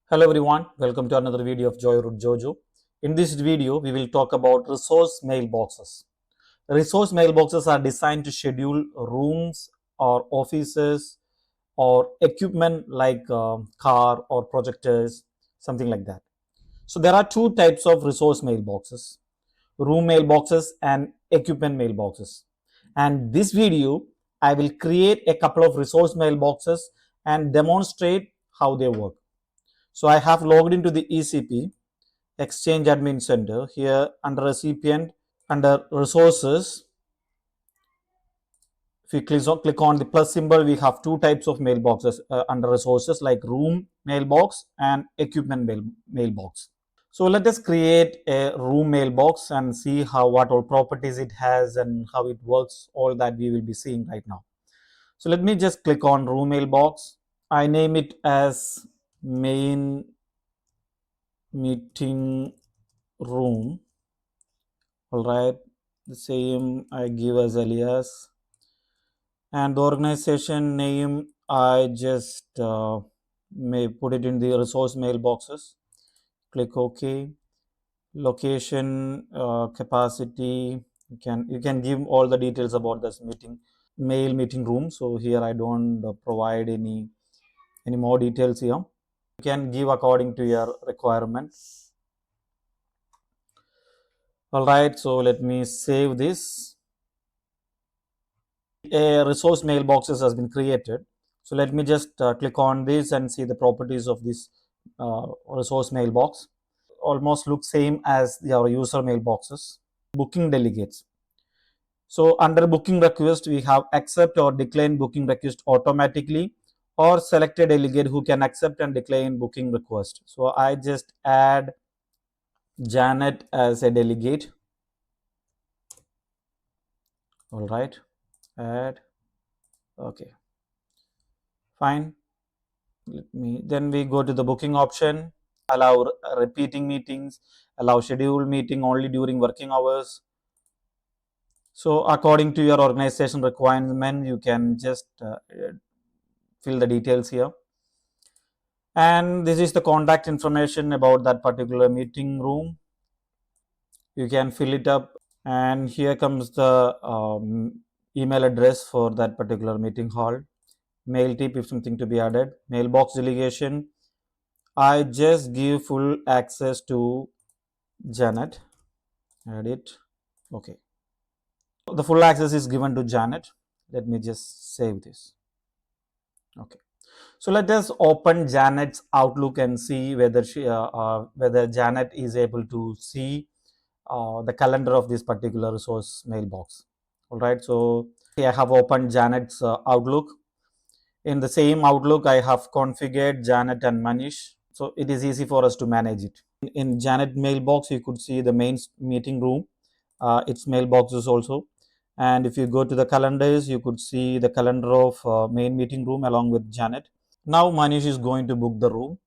Hello everyone, welcome to another video of Joyroute-jojo. In this video, we will talk about resource mailboxes. Resource mailboxes are designed to schedule rooms or offices or equipment like car or projectors, something like that. So there are two types of resource mailboxes, room mailboxes and equipment mailboxes. And this video, I will create a couple of resource mailboxes and demonstrate how they work. So I have logged into the ECP, ExchangeAdmin Center. Here under recipient, under resources, if you click on the plus symbol, we have two types of mailboxes under resources like room mailbox and equipment mailbox. So let us create a room mailbox and see what all properties it has and how it works, all that we will be seeing right now. So let me just click on room mailbox. I name it as main meeting room. All right, the same I give as alias, and the organization name I just may put it in the resource mailboxes. Click OK. Location, capacity, you can give all the details about this mail meeting room. So here I don't provide any more details here. You can give according to your requirement. All right, so let me save this. A resource mailboxes has been created. So let me just click on this and see the properties of this resource mailbox. Almost looks same as your user mailboxes. Booking delegates. So under booking request, we have accept or decline booking request automatically, or select a delegate who can accept and decline booking request. So I just add Janet as a delegate. All right, add. Okay, fine. Then we go to the booking option, allow repeating meetings, allow scheduled meeting only during working hours. So according to your organization requirement, you can just fill the details here. And this is the contact information about that particular meeting room. You can fill it up, and here comes the email address for that particular meeting hall. Mail tip if something to be added. Mailbox delegation, I just give full access to Janet. Add it. Okay. The full access is given to Janet. Let me just save this. Okay. So let us open Janet's Outlook and see whether whether Janet is able to see the calendar of this particular resource mailbox. All right. So I have opened Janet's Outlook. In the same Outlook, I have configured Janet and Manish. So it is easy for us to manage it. In Janet mailbox, you could see the main meeting room, its mailboxes also. And if you go to the calendars, you could see the calendar of main meeting room along with Janet. Now Manish is going to book the room.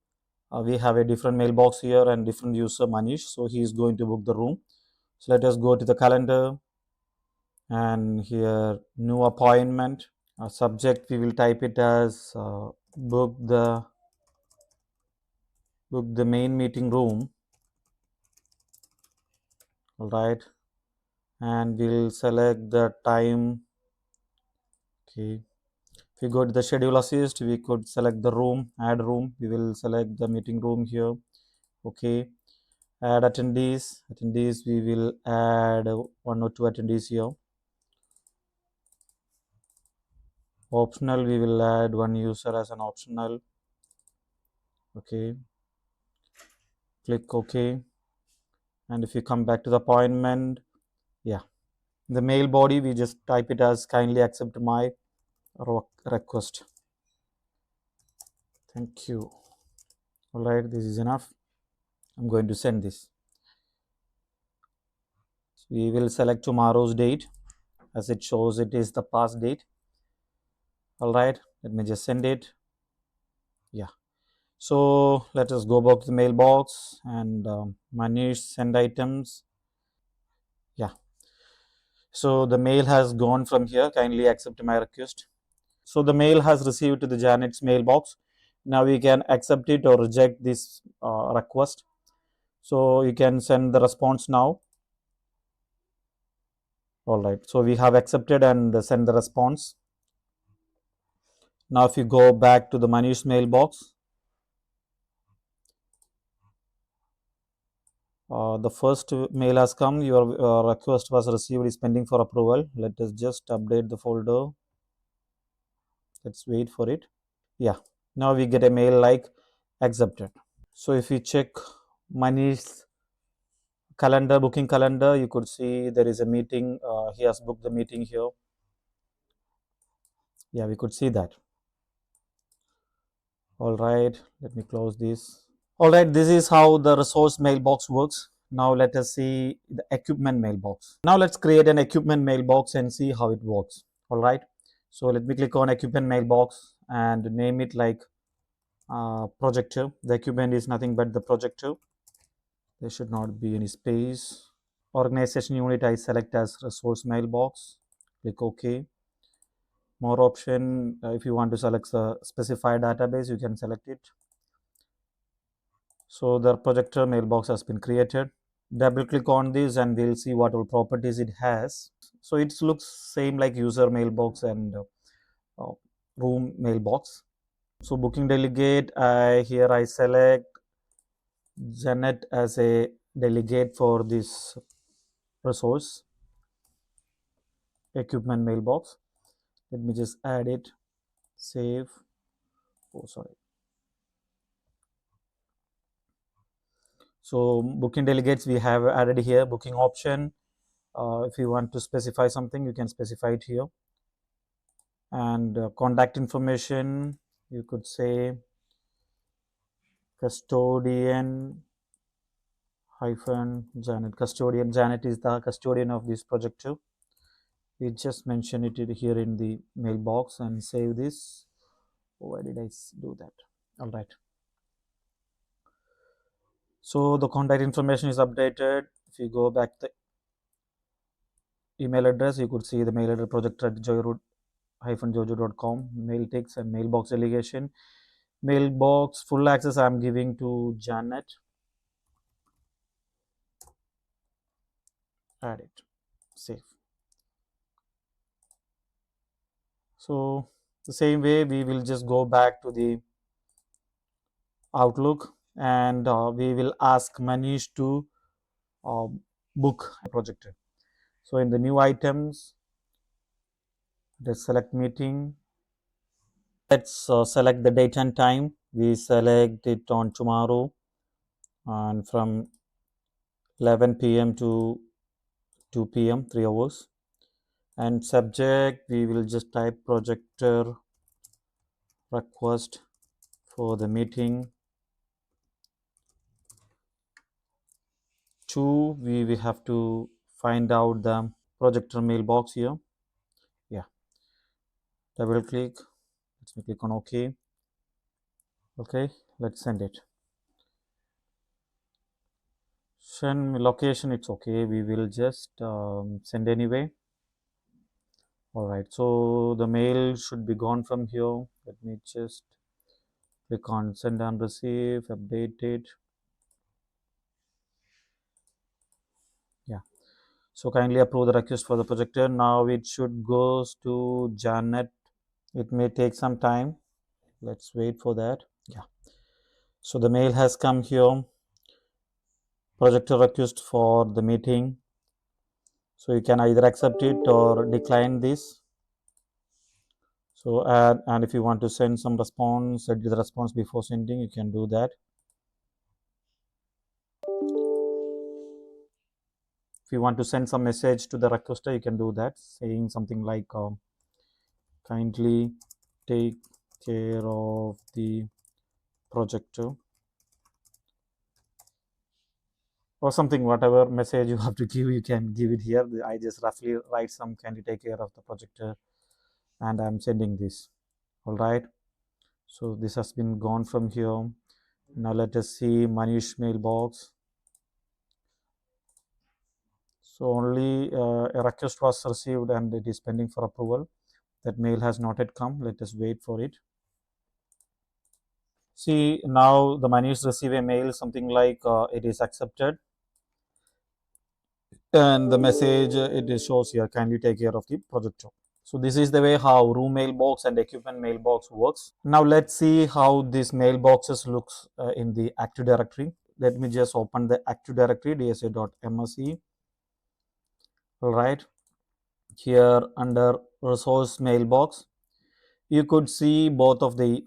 We have a different mailbox here and different user Manish. So he is going to book the room. So let us go to the calendar, and here new appointment. Subject we will type it as book the main meeting room. All right, and we'll select the time. Okay, if we go to the schedule assist, we could select the room, add room. We will select the meeting room here. Okay, add attendees. We will add 1 or 2 attendees here. Optional, we will add 1 user as an optional. Okay, click OK. And if you come back to the appointment, yeah, the mail body, we just type it as kindly accept my request. Thank you. All right, this is enough. I'm going to send this. So we will select tomorrow's date, as it shows it is the past date. All right, let me just send it. Yeah. So let us go back to the mailbox and Manish send items. Yeah. So the mail has gone from here. Kindly accept my request. So the mail has received to the Janet's mailbox. Now we can accept it or reject this request. So you can send the response now. All right, so we have accepted and send the response. Now if you go back to the Manish mailbox, the first mail has come. Your request was received, is pending for approval. Let us just update the folder. Let's wait for it. Yeah, now we get a mail like accepted. So if you check Manish's calendar, booking calendar, you could see there is a meeting. He has booked the meeting here. Yeah, we could see that. All right, let me close this. All right, this is how the resource mailbox works. Now let us see the equipment mailbox. Now let's create an equipment mailbox and see how it works. All right, so let me click on equipment mailbox and name it like projector. The equipment is nothing but the projector. There should not be any space. Organization unit I select as resource mailbox. Click OK. More option, if you want to select a specified database, you can select it. So the projector mailbox has been created. Double click on this and we'll see what all properties it has. So it looks same like user mailbox and room mailbox. So booking delegate, here I select Janet as a delegate for this resource equipment mailbox. Let me just add it, save. Oh, sorry. So booking delegates we have added here. Booking option, if you want to specify something, you can specify it here. And contact information, you could say custodian hyphen Janet. Custodian, Janet is the custodian of this project too. We just mention it here in the mailbox and save this. Why did I do that? All right. So the contact information is updated. If you go back the email address, you could see the mail address project at joyroute-jojo.com, mail text and mailbox delegation. Mailbox full access I am giving to Janet. Add it, save. So the same way we will just go back to the Outlook and we will ask Manish to book a project. So in the new items, let's select meeting. Let's select the date and time. We select it on tomorrow and from 11 p.m. to 2 p.m. 3 hours. And subject, we will just type projector request for the meeting. 2, we have to find out the projector mailbox here. Yeah, double click. Let me click on OK. Okay, let's send it. Send location, it's okay. We will just send anyway. All right, so the mail should be gone from here. Let me just click on send and receive, update it. Yeah, so kindly approve the request for the projector. Now it should go to Janet. It may take some time. Let's wait for that. Yeah, so the mail has come here. Projector request for the meeting. So you can either accept it or decline this. So and if you want to send some response, edit the response before sending, you can do that. If you want to send some message to the requester, you can do that, saying something like kindly take care of the projector or something. Whatever message you have to give, you can give it here. I just roughly write some kindly take care of the projector and I'm sending this. All right, so this has been gone from here. Now let us see Manish mailbox. So only a request was received and it is pending for approval. That mail has not yet come. Let us wait for it. See, now the Manish receive a mail something like it is accepted, and the message it shows here, kindly take care of the project job. So this is the way how room mailbox and equipment mailbox works. Now let's see how this mailboxes looks in the Active Directory. Let me just open the Active Directory, dsa.msc. All right, here under resource mailbox, you could see both of the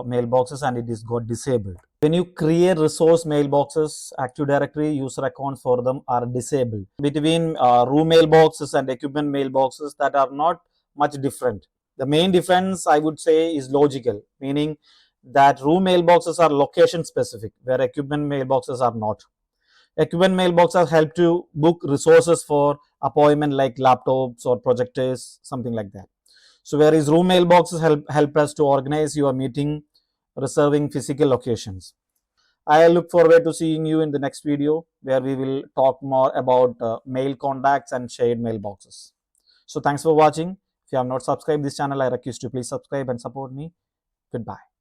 mailboxes and it is got disabled. When you create resource mailboxes, Active Directory user accounts for them are disabled. Between room mailboxes and equipment mailboxes, that are not much different. The main difference I would say is logical, meaning that room mailboxes are location specific, where equipment mailboxes are not. Equipment mailboxes help to book resources for appointment like laptops or projectors, something like that. So whereas room mailboxes help us to organize your meeting, reserving physical locations. I look forward to seeing you in the next video where we will talk more about mail contacts and shared mailboxes. So thanks for watching. If you have not subscribed this channel, I request you please subscribe and support me. Goodbye.